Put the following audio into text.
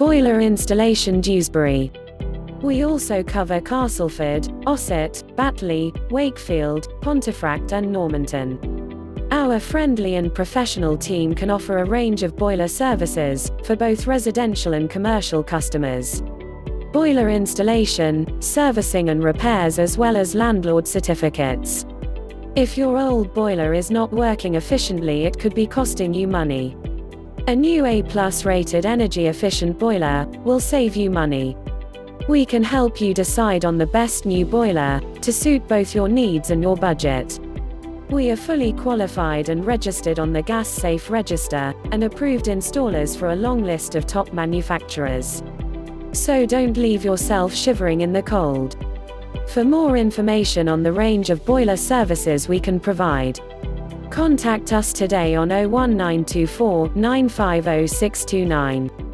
Boiler installation Dewsbury. We also cover Castleford, Ossett, Batley, Wakefield, Pontefract and Normanton. Our friendly and professional team can offer a range of boiler services, for both residential and commercial customers. Boiler installation, servicing and repairs as well as landlord certificates. If your old boiler is not working efficiently, it could be costing you money. A new A+ rated energy efficient boiler will save you money. We can help you decide on the best new boiler to suit both your needs and your budget. We are fully qualified and registered on the Gas Safe Register, and approved installers for a long list of top manufacturers. So don't leave yourself shivering in the cold. For more information on the range of boiler services we can provide, contact us today on 01924 950 629.